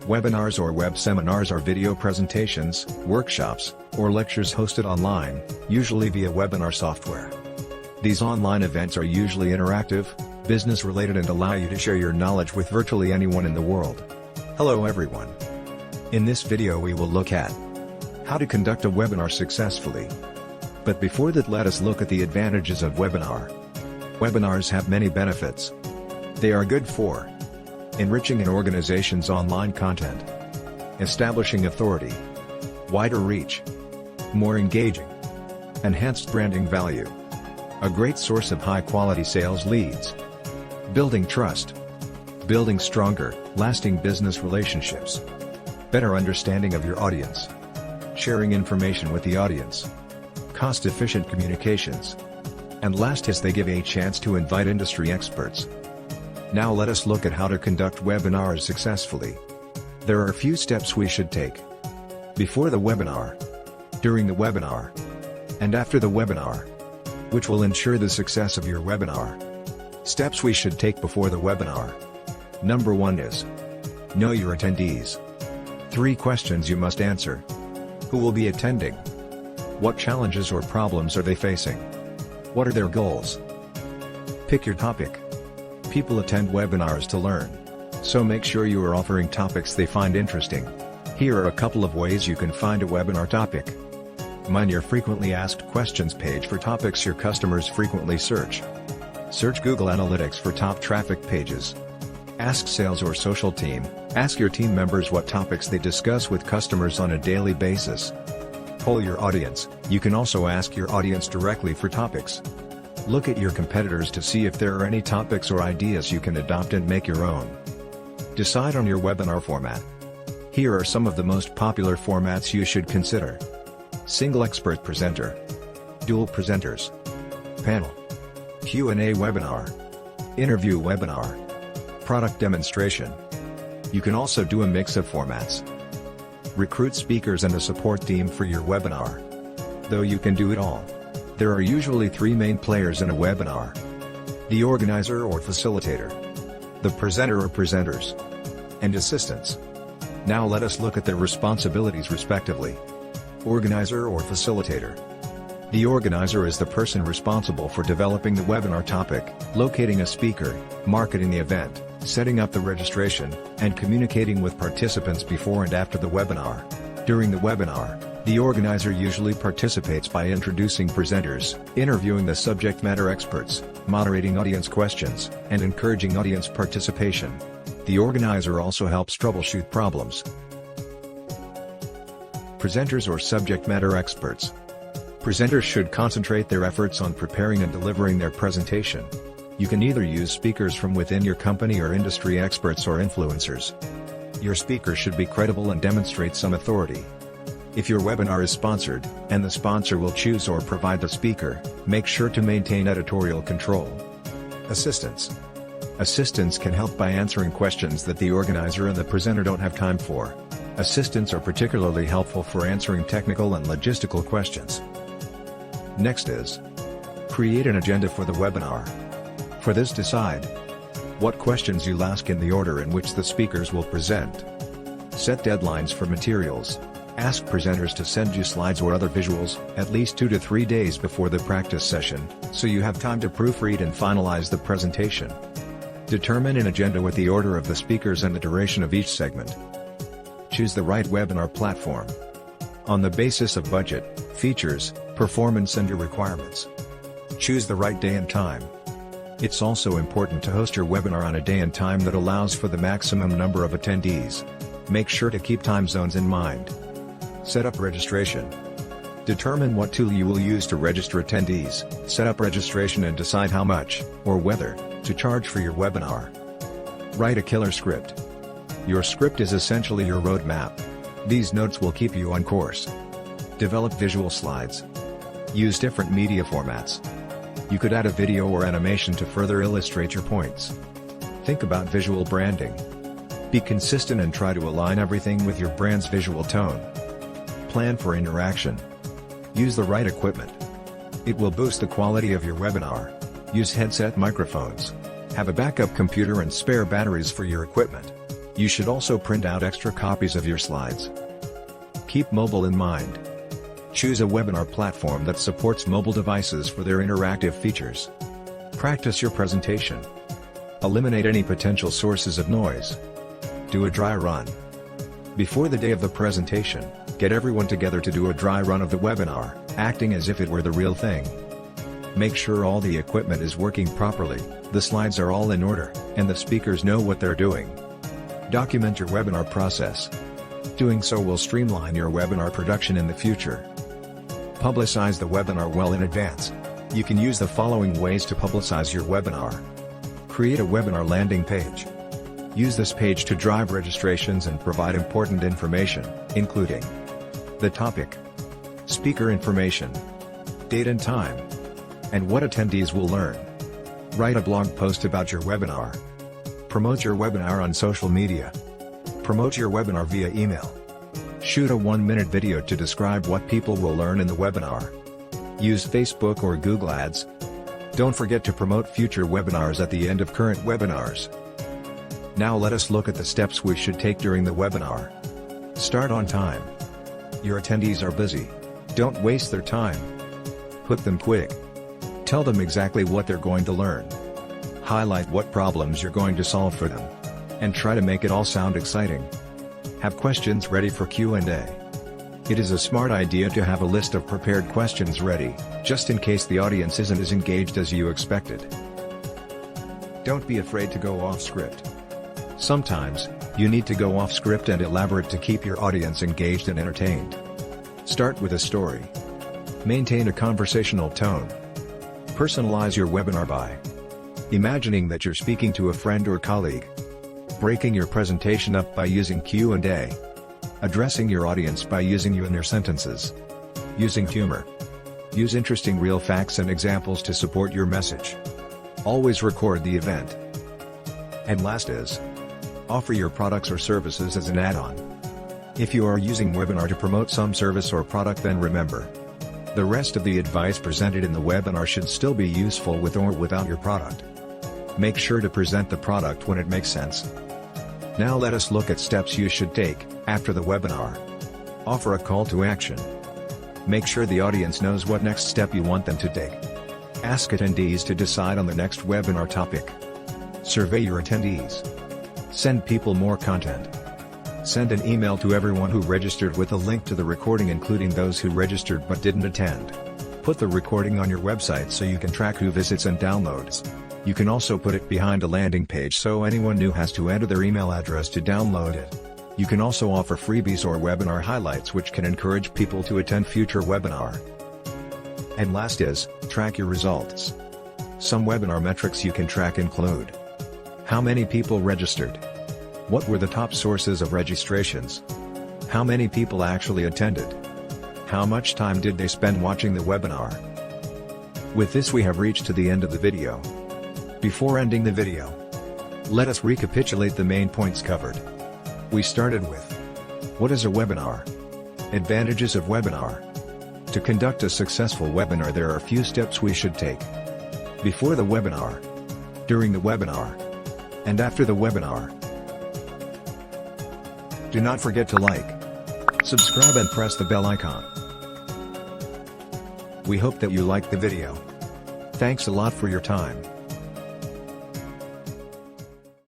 Webinars or web seminars are video presentations, workshops, or lectures hosted online, usually via webinar software. These online events are usually interactive, business-related and allow you to share your knowledge with virtually anyone in the world. Hello everyone. In this video we will look at how to conduct a webinar successfully. But before that, let us look at the advantages of webinar. Webinars have many benefits. They are good for enriching an organization's online content, establishing authority, wider reach, more engaging, enhanced branding value, a great source of high-quality sales leads, building trust, building stronger, lasting business relationships, better understanding of your audience, sharing information with the audience, cost-efficient communications, and last is they give a chance to invite industry experts. Now let us look at how to conduct webinars successfully. There are a few steps we should take before the webinar, during the webinar, and after the webinar, which will ensure the success of your webinar. Steps we should take before the webinar. Number 1 is know your attendees. 3 questions you must answer. Who will be attending? What challenges or problems are they facing? What are their goals? Pick your topic. People attend webinars to learn, so make sure you are offering topics they find interesting. Here are a couple of ways you can find a webinar topic. Mine your frequently asked questions page for topics your customers frequently search. Search Google Analytics for top traffic pages. Ask sales or social team. Ask your team members what topics they discuss with customers on a daily basis. Poll your audience. You can also ask your audience directly for topics. Look at your competitors to see if there are any topics or ideas you can adopt and make your own. Decide on your webinar format. Here are some of the most popular formats you should consider. Single expert presenter, dual presenters, panel, Q&A webinar, interview webinar, product demonstration. You can also do a mix of formats. Recruit speakers and a support team for your webinar. Though you can do it all, there are usually 3 main players in a webinar: the organizer or facilitator, the presenter or presenters, and assistants. Now let us look at their responsibilities respectively. Organizer or facilitator. The organizer is the person responsible for developing the webinar topic, locating a speaker, marketing the event, setting up the registration, and communicating with participants before and after the webinar. During the webinar, the organizer usually participates by introducing presenters, interviewing the subject matter experts, moderating audience questions, and encouraging audience participation. The organizer also helps troubleshoot problems. Presenters or subject matter experts. Presenters should concentrate their efforts on preparing and delivering their presentation. You can either use speakers from within your company or industry experts or influencers. Your speaker should be credible and demonstrate some authority. If your webinar is sponsored, and the sponsor will choose or provide the speaker, make sure to maintain editorial control. Assistants. Assistants can help by answering questions that the organizer and the presenter don't have time for. Assistants are particularly helpful for answering technical and logistical questions. Next is create an agenda for the webinar. For this, decide what questions you'll ask in the order in which the speakers will present. Set deadlines for materials. Ask presenters to send you slides or other visuals, at least 2 to 3 days before the practice session, so you have time to proofread and finalize the presentation. Determine an agenda with the order of the speakers and the duration of each segment. Choose the right webinar platform. On the basis of budget, features, performance and your requirements. Choose the right day and time. It's also important to host your webinar on a day and time that allows for the maximum number of attendees. Make sure to keep time zones in mind. Set up registration. Determine what tool you will use to register attendees, set up registration and decide how much, or whether, to charge for your webinar. Write a killer script. Your script is essentially your roadmap. These notes will keep you on course. Develop visual slides. Use different media formats. You could add a video or animation to further illustrate your points. Think about visual branding. Be consistent and try to align everything with your brand's visual tone. Plan for interaction. Use the right equipment. It will boost the quality of your webinar. Use headset microphones. Have a backup computer and spare batteries for your equipment. You should also print out extra copies of your slides. Keep mobile in mind. Choose a webinar platform that supports mobile devices for their interactive features. Practice your presentation. Eliminate any potential sources of noise. Do a dry run. Before the day of the presentation, get everyone together to do a dry run of the webinar, acting as if it were the real thing. Make sure all the equipment is working properly, the slides are all in order, and the speakers know what they're doing. Document your webinar process. Doing so will streamline your webinar production in the future. Publicize the webinar well in advance. You can use the following ways to publicize your webinar. Create a webinar landing page. Use this page to drive registrations and provide important information, including the topic, speaker information, date and time, and what attendees will learn. Write a blog post about your webinar. Promote your webinar on social media. Promote your webinar via email. Shoot a 1-minute video to describe what people will learn in the webinar. Use Facebook or Google Ads. Don't forget to promote future webinars at the end of current webinars. Now let us look at the steps we should take during the webinar. Start on time. Your attendees are busy. Don't waste their time. Put them quick. Tell them exactly what they're going to learn. Highlight what problems you're going to solve for them. And try to make it all sound exciting. Have questions ready for Q&A. It is a smart idea to have a list of prepared questions ready, just in case the audience isn't as engaged as you expected. Don't be afraid to go off script. Sometimes, you need to go off script and elaborate to keep your audience engaged and entertained. Start with a story. Maintain a conversational tone. Personalize your webinar by imagining that you're speaking to a friend or colleague. Breaking your presentation up by using Q&A. Addressing your audience by using you in your sentences. Using humor. Use interesting real facts and examples to support your message. Always record the event. And last is, offer your products or services as an add-on. If you are using webinar to promote some service or product, then remember, the rest of the advice presented in the webinar should still be useful with or without your product. Make sure to present the product when it makes sense. Now let us look at steps you should take after the webinar. Offer a call to action. Make sure the audience knows what next step you want them to take. Ask attendees to decide on the next webinar topic. Survey your attendees. Send people more content. Send an email to everyone who registered with a link to the recording, including those who registered but didn't attend. Put the recording on your website so you can track who visits and downloads. You can also put it behind a landing page so anyone new has to enter their email address to download it. You can also offer freebies or webinar highlights which can encourage people to attend future webinar. And last is, track your results. Some webinar metrics you can track include: how many people registered? What were the top sources of registrations? How many people actually attended? How much time did they spend watching the webinar? With this we have reached to the end of the video. Before ending the video, let us recapitulate the main points covered. We started with, what is a webinar? Advantages of webinar. To conduct a successful webinar, there are a few steps we should take. Before the webinar, during the webinar, and after the webinar. Do not forget to like, subscribe and press the bell icon. We hope that you liked the video. Thanks a lot for your time.